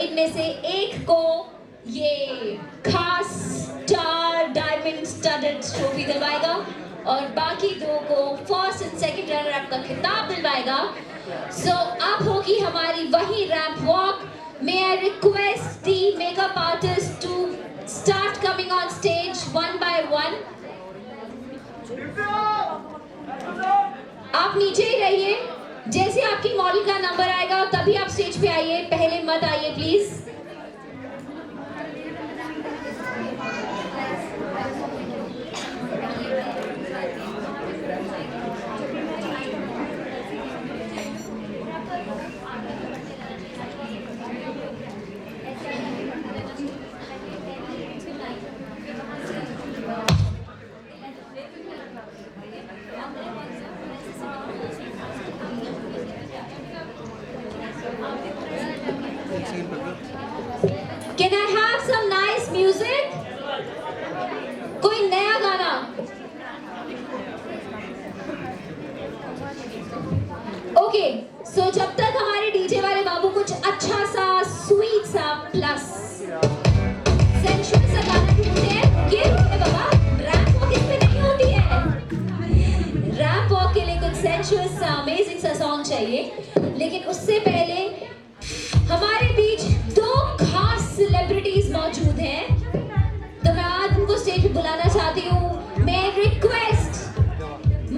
इनमें से एक को ये खास स्टार डायमंड स्टडेड ट्रॉफी दिलवाएगा और बाकी दो को first and second runner up का खिताब दिलवाएगा। सो अब होगी हमारी वही ramp walk. May I request the makeup artists to start coming on stage one by one? आप नीचे ही रहिए, जैसे आपकी मॉडल का नंबर आएगा तभी आप स्टेज पे आइए, पहले मत आइए please. Can I have some nice music? कोई नया गाना? ओके, सो जब तक हमारे डीजे वाले बाबू कुछ अच्छा सा स्वीट सा प्लस सेंशुअल सा गाना ढूंढते हैं, ये ढूंढे बाबा, रैंप वॉक इसमें नहीं होती है। रैंप वॉक के लिए कुछ सेंशुअल सा अमेजिंग सा सॉन्ग चाहिए, लेकिन उससे पहले हमारे बीच दो खास सेलिब्रिटीज मौजूद हैं, तो मैं आज उनको स्टेज पे बुलाना चाहती हूँ। मैं request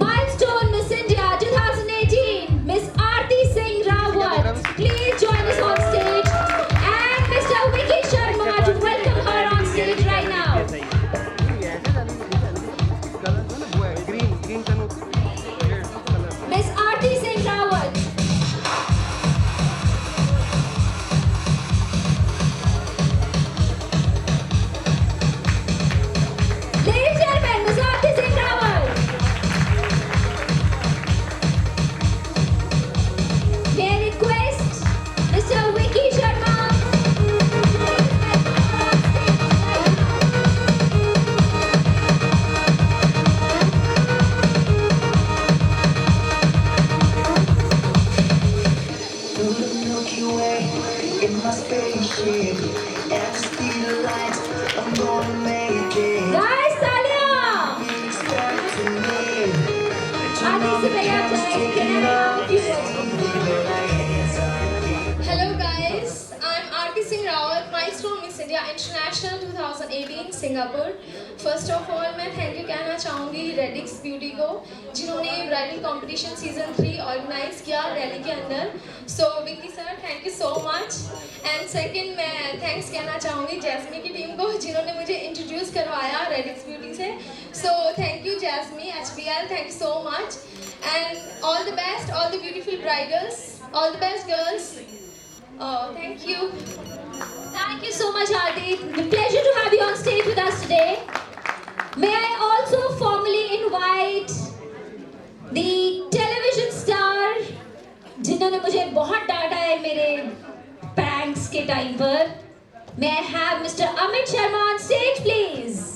milestone Miss India 2018 Miss Aarti Singh Rawat, please join us on stage and mister Vicky Sharma to welcome her on stage right now. Miss Aarti Singh Rawat. International 2018 Singapore. First of all मैं थैंक यू कहना चाहूँगी रेडिक्स ब्यूटी को, जिन्होंने ब्राइडल कंपटीशन सीजन 3 ऑर्गेनाइज किया rally के अंदर। So Vicky sir thank you so much. And second मैं thanks कहना चाहूँगी जैस्मी की टीम को, जिन्होंने मुझे इंट्रोड्यूस करवाया रेडिक्स ब्यूटी से। सो थैंक यू जैस्मी, HBL, thank you so much. And all the best all the beautiful bridals, all the best girls. Thank you. Thank you so much, Aarti. The pleasure to have you on stage with us today. May I also formally invite the television star, जिन्होंने मुझे बहुत डांटा है मेरे pranks के time पर. May I have Mr. Amit Sharma on stage, please?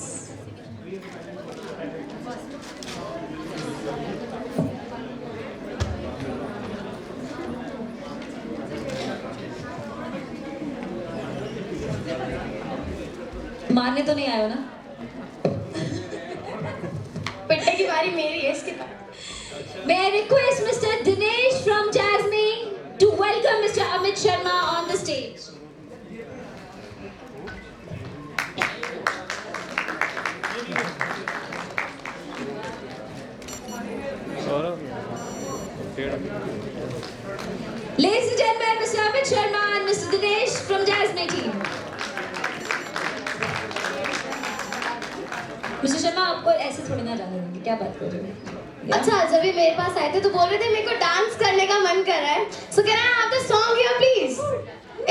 मारने तो नहीं आए हो ना? पिटने की बारी मेरी है इसके बाद। May I request Mr. Dinesh from Jasmine to welcome Mr. Amit Sharma on the stage. Ladies and gentlemen, Mr. Amit Sharma and Mr. Dinesh from Jasmine team. Mister Sharma आपको ऐसे थोड़ी ना जाने देंगे, क्या बात कर रहे हो? अच्छा, जब ये मेरे पास आए थे तो बोल रहे थे मेरे को डांस करने का मन कर रहा है। So can I have the song here please?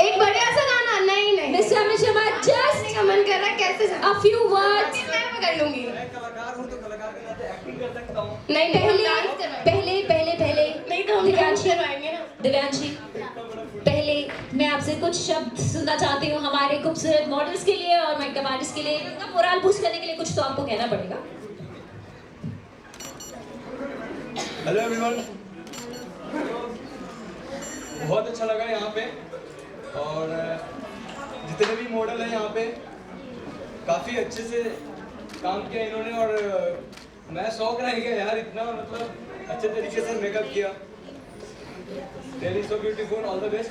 एक बढ़िया सा गाना। नहीं मिस्टर अमित शर्मा जस्ट का मन कर रहा है, कैसे a few words। मैं पकड़ लूंगी। मैं कलाकार हूं तो कलाकार के नाते एक्टिंग कर सकता हूं। नहीं पहले नहीं तो हम डांस करवाएंगे ना। दिव्यांशी, पहले मैं आपसे कुछ शब्द सुनना चाहती हूँ हमारे खूबसूरत मॉडल्स के लिए और मेकअप आर्टिस्ट के लिए। उनका मोरल बूस्ट करने के लिए कुछ तो आपको कहना पड़ेगा। हेलो एवरीवन, बहुत अच्छा लगा यहाँ पे और जितने भी मॉडल हैं यहाँ पे काफ़ी अच्छे से काम किया इन्होंने और मैं शौक रह गया यार, इतना मतलब अच्छे तरीके से मेकअप किया। Really so beautiful, all the best.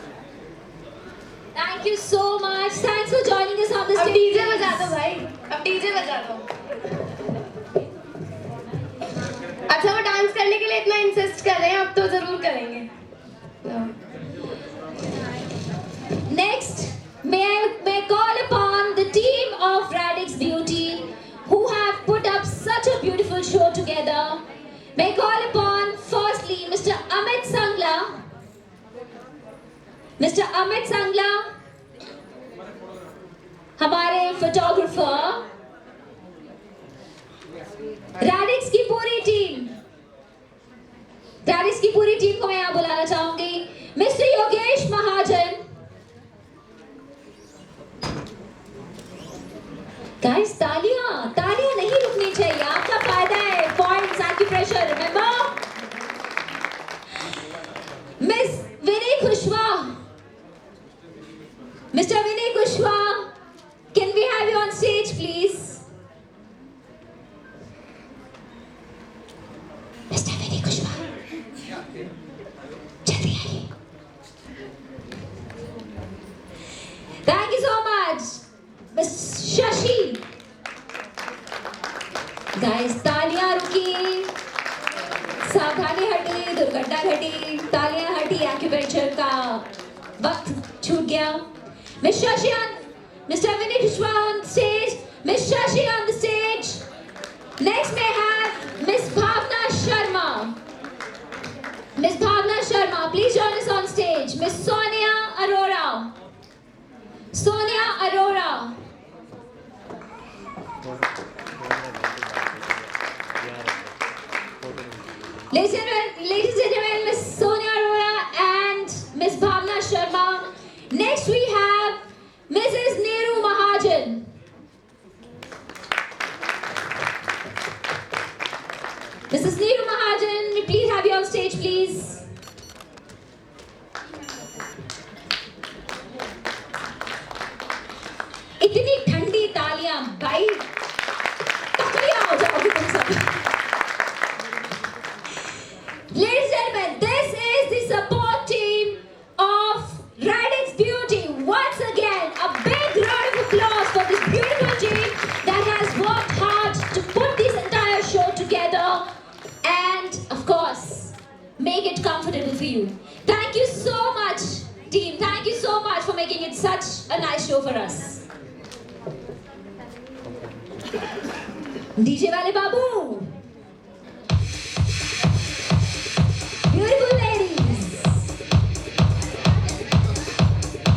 Thank you so much. Thanks for joining us on the अब stage. डीजे बजा दो भाई, अब डीजे बजा दो। अच्छा वो डांस करने के लिए इतना इंसिस्ट कर रहे हैं, अब तो जरूर करेंगे। Next, may call upon the team of Radix Beauty who have put up such a beautiful show together. May call upon firstly Mr. Amit Sangla. Mr. Amit Sangla, हमारे फोटोग्राफर, Radix की पूरी टीम, Radix की पूरी team को मैं यहाँ बुलाना चाहूंगी। Mr. योगेश महाजन, गाइस तालियां नहीं रुकनी चाहिए, आपका फायदा है, points acupressure, remember. Miss Vinay Kushwaha, mister Vinay Kushwaha, can we have you on stage please? Mister Vinay Kushwaha, जल्दी आइए। Thank you so much. Miss Shashi. Guys, तालियां रुकी, सावधानी हटी, दुर्घटना घटी, तालियां हटी, एक्यूपेंचर का वक्त छूट गया। Miss Shashi on, Mr. Vinay Kushwaha on stage. Miss Shashi on the stage. Next may have Miss Bhavna Sharma. Miss Bhavna Sharma, please join us on stage. Miss Sonia Arora. Sonia Arora. Ladies and gentlemen, Miss Sonia Arora and Miss Bhavna Sharma. Next we have Mrs. Neeru Mahajan. Mrs. Neeru Mahajan, we please have you on stage, please. इतनी ठंडी तालियां भाई, तकलियां हो जाओगे तुम सब। Ladies and gentlemen, this is the support team of Radix Beauty. Once again, a big round of applause for this beautiful team that has worked hard to put this entire show together and, of course, make it comfortable for you. Thank you so much, team. Thank you so much for making it such a nice show for us. DJ वाले बाबू, beautiful ladies,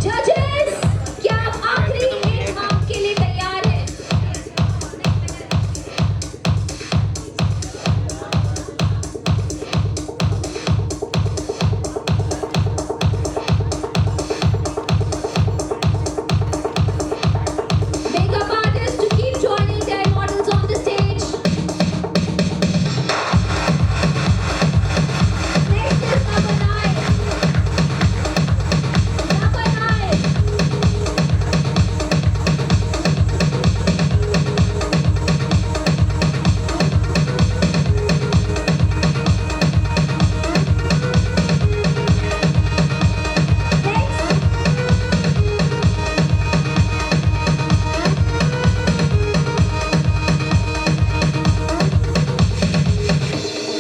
judges, क्या आप आखिरी एक round के लिए तैयार हैं? Makeup artists to keep joining their models on the stage. Next is number 9. Number 9. Next.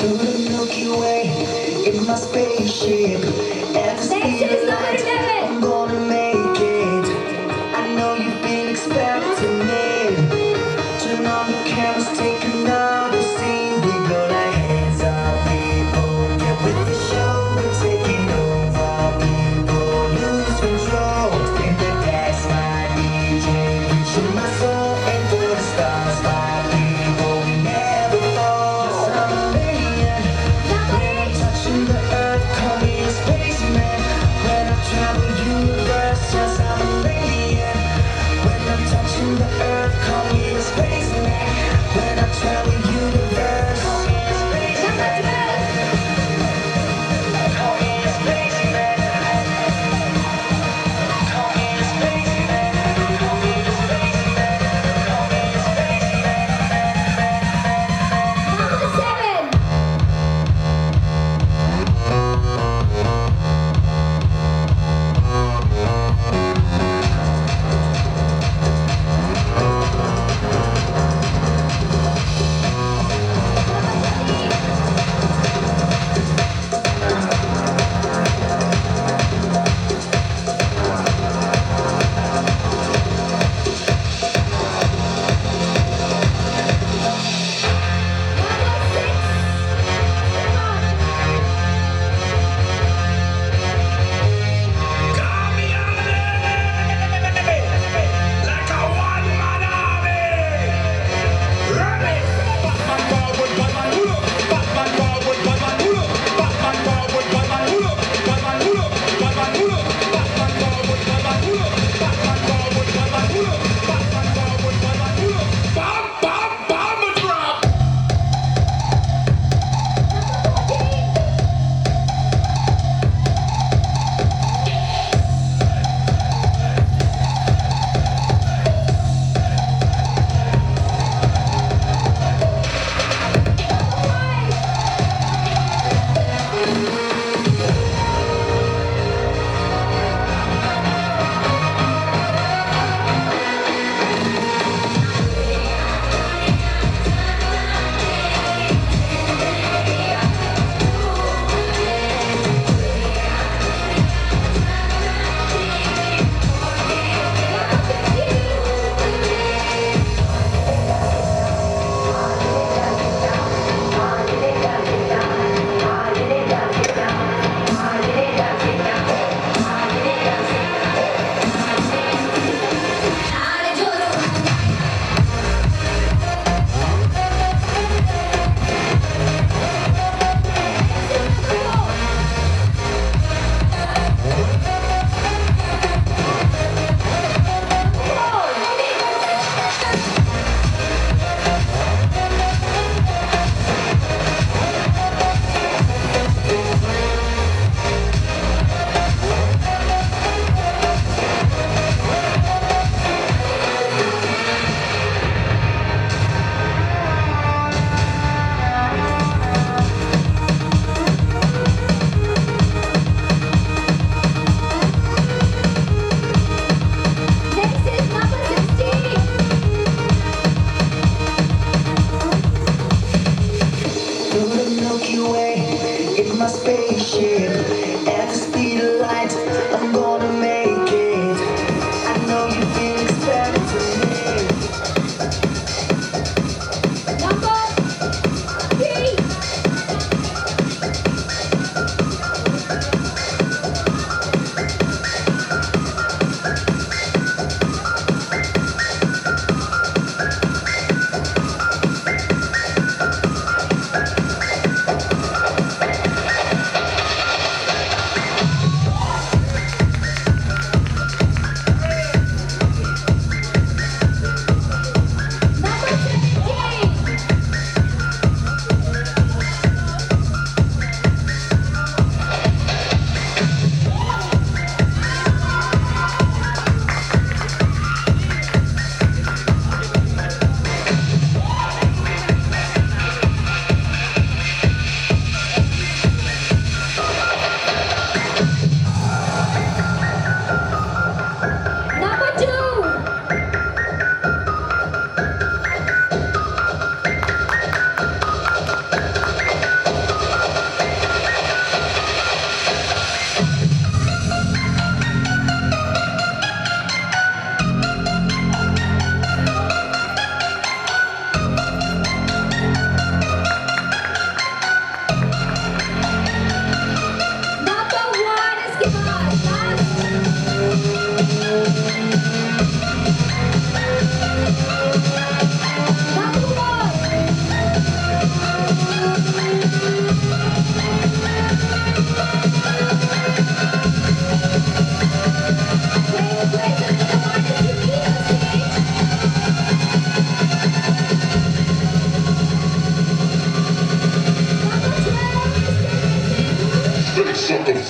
Through the Milky Way in my spaceship, at the speed is of number light, 11. I'm gonna make it. I know you've been expecting it. Turn on the cameras, take another scene. We go like hands up, people. Get with the show, we're taking over. People lose control. Spin the gas, my DJ. Reaching my soul into the stars, my people. We never fall. I'm a man. Number 8. Touching the earth, call me a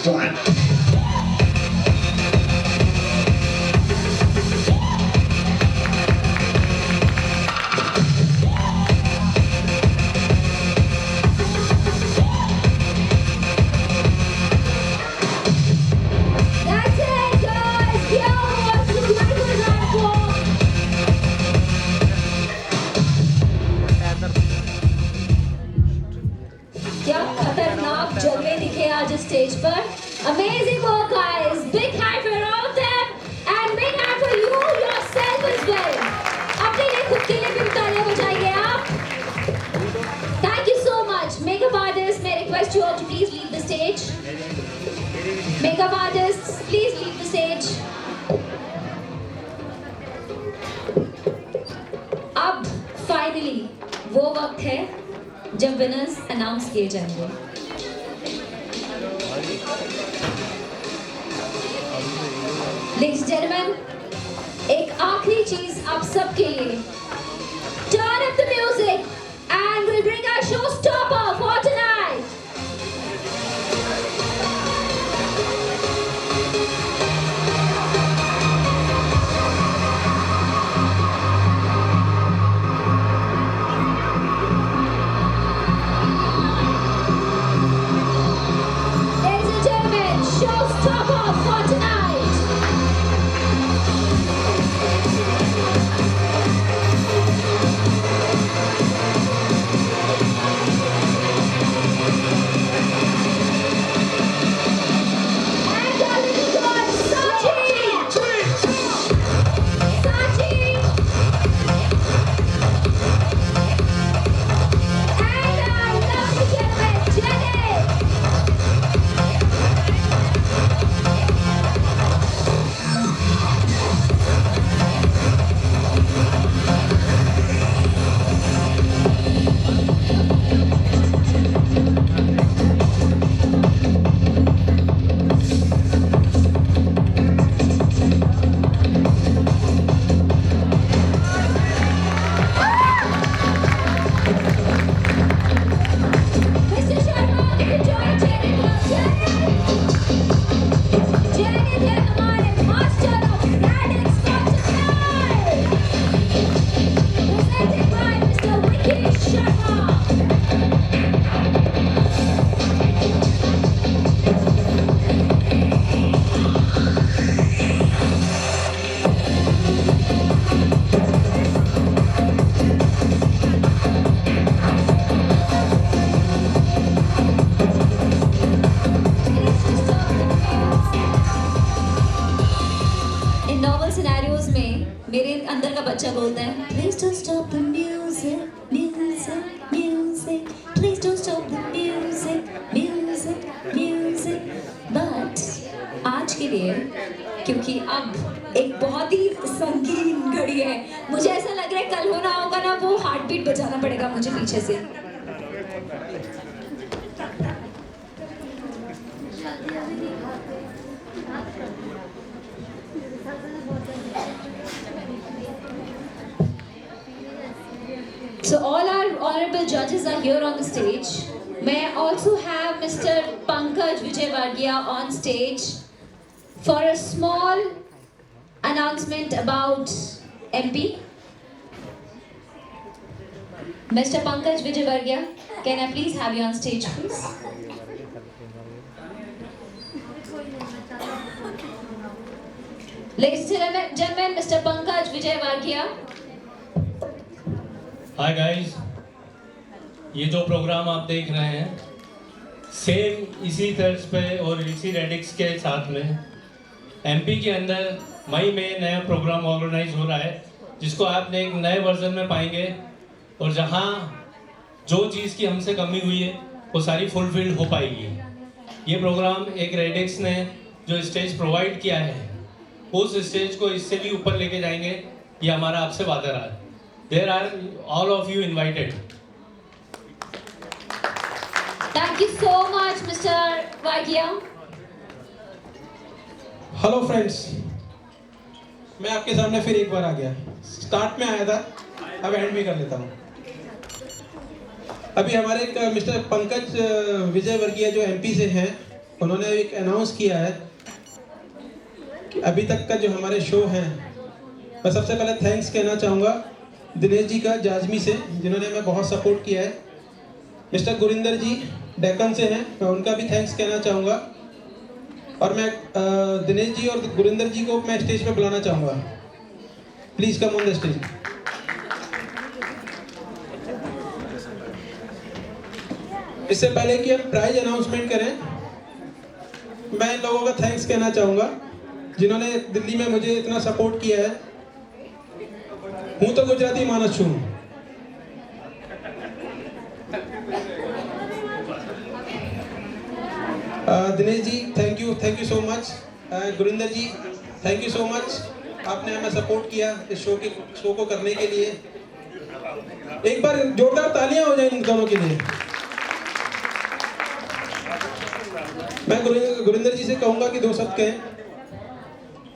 front. That's it, guys. Here was the beautiful ramp walk. क्या खतरनाक जलवे दिखे आज stage पर. Amazing work, guys. Big hand for all of them and big hand for you yourself as well. अपने लिए खुद के लिए भी तालियां बजाइए आप. Thank you so much. Makeup artists, may I request you all to please leave the stage. Makeup artists, please leave the stage. अब finally वो वक्त है जब विनर्स अनाउंस किए जाएंगे. Ladies and gentlemen, एक आखिरी चीज आप सबके लिए. Turn up the music and we'll bring our showstopper for tonight. Ladies and gentlemen, showstopper for tonight. And our little god, Sachi. Sachi. And our lovely gentleman, Jenny. Mr. Sharma, can you join Jenny? Jenny है हमारे master of Radix for tonight. Presented by Mr. Vicky Sharma. In novel scenarios में मेरे अंदर का बच्चा बोलता है Please don't stop the music, music, music. Please don't stop the music, music, music. But आज के लिए क्योंकि अब एक बहुत ही संगीन घड़ी है, मुझे ऐसा लग रहा है कल होना होगा ना वो हार्ट बीट बजाना पड़ेगा मुझे पीछे से. So all our honorable judges are here on the stage. May I also have Mr. Pankaj Vijaywargiya on stage for a small announcement about MP. Mr. Pankaj Vijaywargiya, can I please have you on stage, please? Ladies and gentlemen, Mr. Pankaj Vijaywargiya. Hi guys, ये जो programme आप देख रहे हैं same इसी तर्ज पे और इसी रेडिक्स के साथ में एमपी के अंदर मई में नया प्रोग्राम ऑर्गेनाइज हो रहा है जिसको आप एक नए वर्जन में पाएंगे और जहां जो चीज़ की हमसे कमी हुई है वो सारी फुलफिल हो पाएगी. ये प्रोग्राम एक रेडिक्स ने जो स्टेज प्रोवाइड किया है उस स्टेज को इससे भी ऊपर लेके जाएंगे, ये हमारा आपसे वादा रहा है. There are all of you invited. Thank you so much, Mr. Vargiya. Hello friends, मैं आपके सामने फिर एक बार आ गया. स्टार्ट में आया था, अब एंड में कर लेता हूँ. अभी हमारे एक मिस्टर पंकज विजयवर्गीय जो एमपी से हैं, उन्होंने एक अनाउंस किया है कि अभी तक का जो हमारे शो हैं, मैं सबसे पहले थैंक्स कहना चाहूँगा दिनेश जी का, जाजमी से, जिन्होंने हमें बहुत सपोर्ट किया है। मिस्टर गुरिंदर जी डेक्कन से हैं, मैं उनका भी थैंक्स कहना चाहूँगा। और मैं दिनेश जी और गुरिंदर जी को मैं स्टेज पे बुलाना चाहूँगा। Please come on the stage. इससे पहले कि हम प्राइज अनाउंसमेंट करें, मैं इन लोगों का थैंक्स कहना चाहूँगा जिन्होंने दिल्ली में मुझे इतना सपोर्ट किया है। हूँ तो गुजराती मानस छूँ। Dinesh ji thank you so much. Gurinder ji thank you so much, आपने हमें सपोर्ट किया इस शो को करने के लिए। एक बार जोरदार तालियां हो जाए इन दोनों के लिए। मैं गुरिंदर जी से कहूंगा कि 2 शब्द कहें।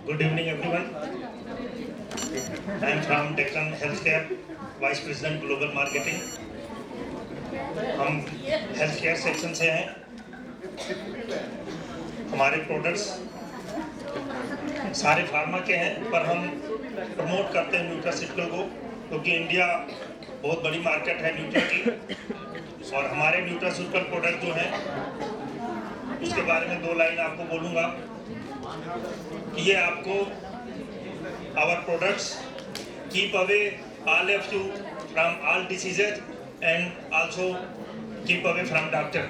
Good evening, everyone. I am from Deccan Healthcare, Vice President Global Marketing. हम हेल्थ केयर सेक्शन से हैं। हमारे प्रोडक्ट्स सारे फार्मा के हैं, पर हम प्रमोट करते हैं न्यूट्रासिटिकल को, क्योंकि इंडिया बहुत बड़ी मार्केट है न्यूट्रा की। और हमारे न्यूट्रासिटिकल प्रोडक्ट जो हैं उसके बारे में 2 लाइन आपको बोलूँगा कि ये आपको our products keep away all of you from all diseases and also keep away from doctor.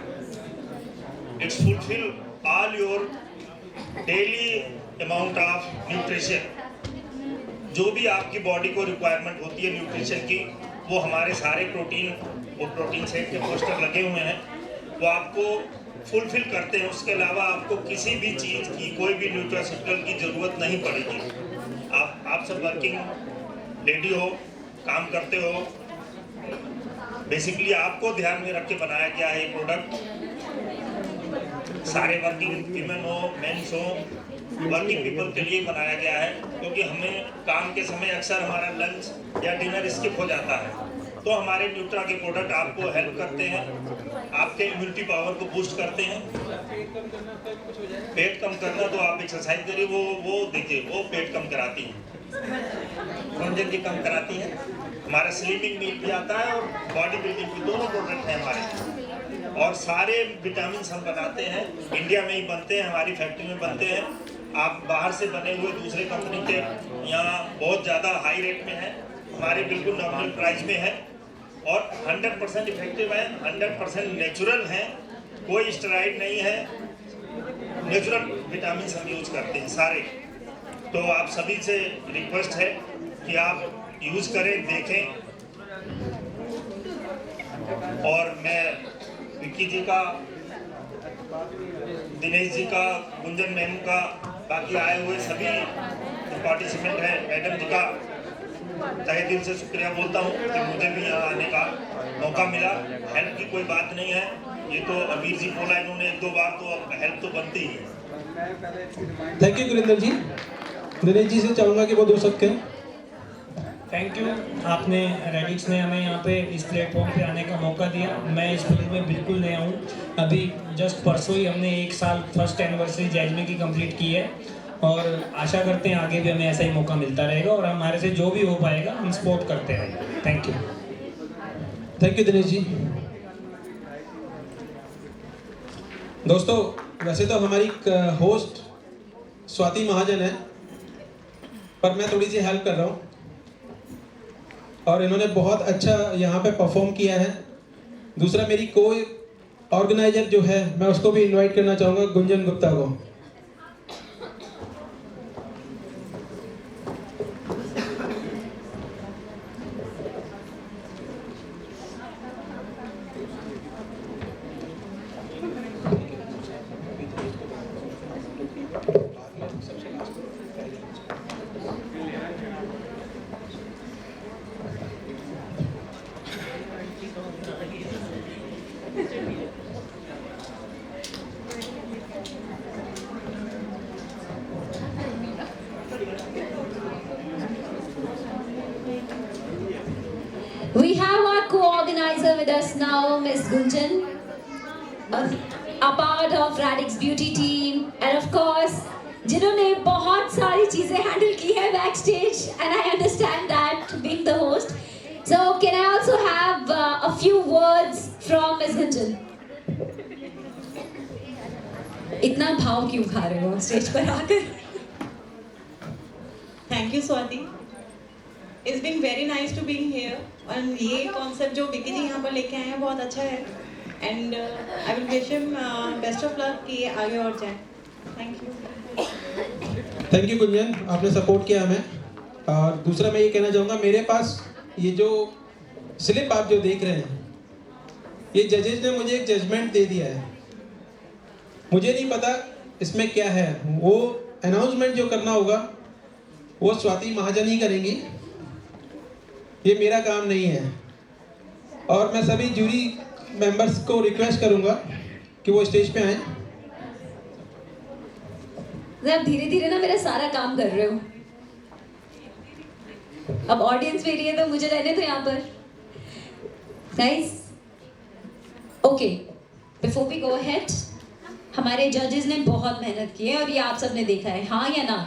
It's fulfil all your daily amount of nutrition. जो भी आपकी बॉडी को रिक्वायरमेंट होती है न्यूट्रिशन की, वो हमारे सारे प्रोटीन सेट के पोस्टर लगे हुए हैं, वो आपको फुलफिल करते हैं। उसके अलावा आपको किसी भी चीज़ की, कोई भी न्यूट्रासिटिकल की ज़रूरत नहीं पड़ेगी। आप सब वर्किंग लेडी हो, काम करते हो, बेसिकली आपको ध्यान में रख के बनाया गया है ये प्रोडक्ट। सारे वर्किंग वीमेन हो, मेंस हो, वर्किंग पीपल के लिए बनाया गया है, क्योंकि हमें काम के समय अक्सर हमारा लंच या डिनर स्किप हो जाता है। तो हमारे न्यूट्रा के प्रोडक्ट आपको हेल्प करते हैं, आपके इम्यूनिटी पावर को बूस्ट करते हैं। पेट कम करना तो आप एक्सरसाइज करिए, वो देखिए, वो पेट कम कराती हैं, वजन भी कम कराती हैं। हमारा स्लिमिंग मील भी आता है और बॉडी बिल्डिंग भी, दोनों प्रोडक्ट हैं हमारे। और सारे विटामिन हम बनाते हैं, इंडिया में ही बनते हैं, हमारी फैक्ट्री में बनते हैं। आप बाहर से बने हुए दूसरे कंपनी के यहाँ बहुत ज़्यादा हाई रेट में है, हमारे बिल्कुल नॉर्मल प्राइस में है और 100% इफेक्टिव है, 100% नेचुरल हैं, कोई स्टेरॉइड नहीं है, नेचुरल विटामिन हम यूज करते हैं सारे। तो आप सभी से रिक्वेस्ट है कि आप यूज करें, देखें। और मैं विक्की जी का, दिनेश जी का, गुंजन मैम का, बाकी आए हुए सभी पार्टिसिपेंट हैं, मैडम जी का तहे दिल से शुक्रिया बोलता हूँ कि मुझे भी यहाँ आने का मौका मिला। हेल्प की कोई बात नहीं है, ये तो अमीर जी बोला इन्होंने 1-2 बार, तो अब हेल्प तो बनती ही है। थैंक यू गुरिंदर जी। दिनेश जी से चाहूँगा कि वो 2 शब्द कहें। थैंक यू, आपने रेडिक्स ने हमें यहाँ पे इस प्लेटफॉर्म पे आने का मौका दिया। मैं इस फील्ड में बिल्कुल नया हूँ, अभी जस्ट परसों ही हमने 1 साल फर्स्ट एनिवर्सरी जैजमी की कंप्लीट की है और आशा करते हैं आगे भी हमें ऐसा ही मौका मिलता रहेगा और हमारे से जो भी हो पाएगा हम सपोर्ट करते रहेंगे। Thank you Dinesh ji. दोस्तों, वैसे तो हमारी होस्ट स्वाति महाजन है, पर मैं थोड़ी सी हेल्प कर रहा हूँ और इन्होंने बहुत अच्छा यहाँ पे परफॉर्म किया है। दूसरा, मेरी कोई ऑर्गेनाइजर जो है, मैं उसको भी इनवाइट करना चाहूँगा, गुंजन गुप्ता को। We have our co-organizer with us now, Miss Gunjan. are part of Radix Beauty team and of course जिन्होंने बहुत सारी चीजें हैंडल की है backstage and I understand that being the host. So can I also have a few words from Ms. Gunjan? इतना भाव क्यों खा रहे हो स्टेज पर आकर? Thank you Swati. It's been very nice to being here. और ये कॉन्सेप्ट जो विकी जी यहाँ पर लेके आए हैं बहुत अच्छा है. And I will wish him best of luck कि आगे और जाए. Thank you. Thank you Gunjan, आपने सपोर्ट किया हमें. और दूसरा मैं ये कहना चाहूँगा, मेरे पास ये जो स्लिप आप जो देख रहे हैं, ये जजेस ने मुझे एक जजमेंट दे दिया है. मुझे नहीं पता इसमें क्या है. वो अनाउंसमेंट जो करना होगा वो स्वाति महाजन ही करेंगी. ये मेरा काम नहीं है. और मैं सभी जूरी मेंबर्स को रिक्वेस्ट करूंगा कि वो स्टेज पे आएं. आप धीरे धीरे ना मेरा सारा काम कर रहे हो. अब ऑडियंस मेरी है तो मुझे रहने दो यहाँ पर. Guys, okay, before we go ahead, हमारे जजेस ने बहुत मेहनत की है और ये आप सबने देखा है, हाँ या ना?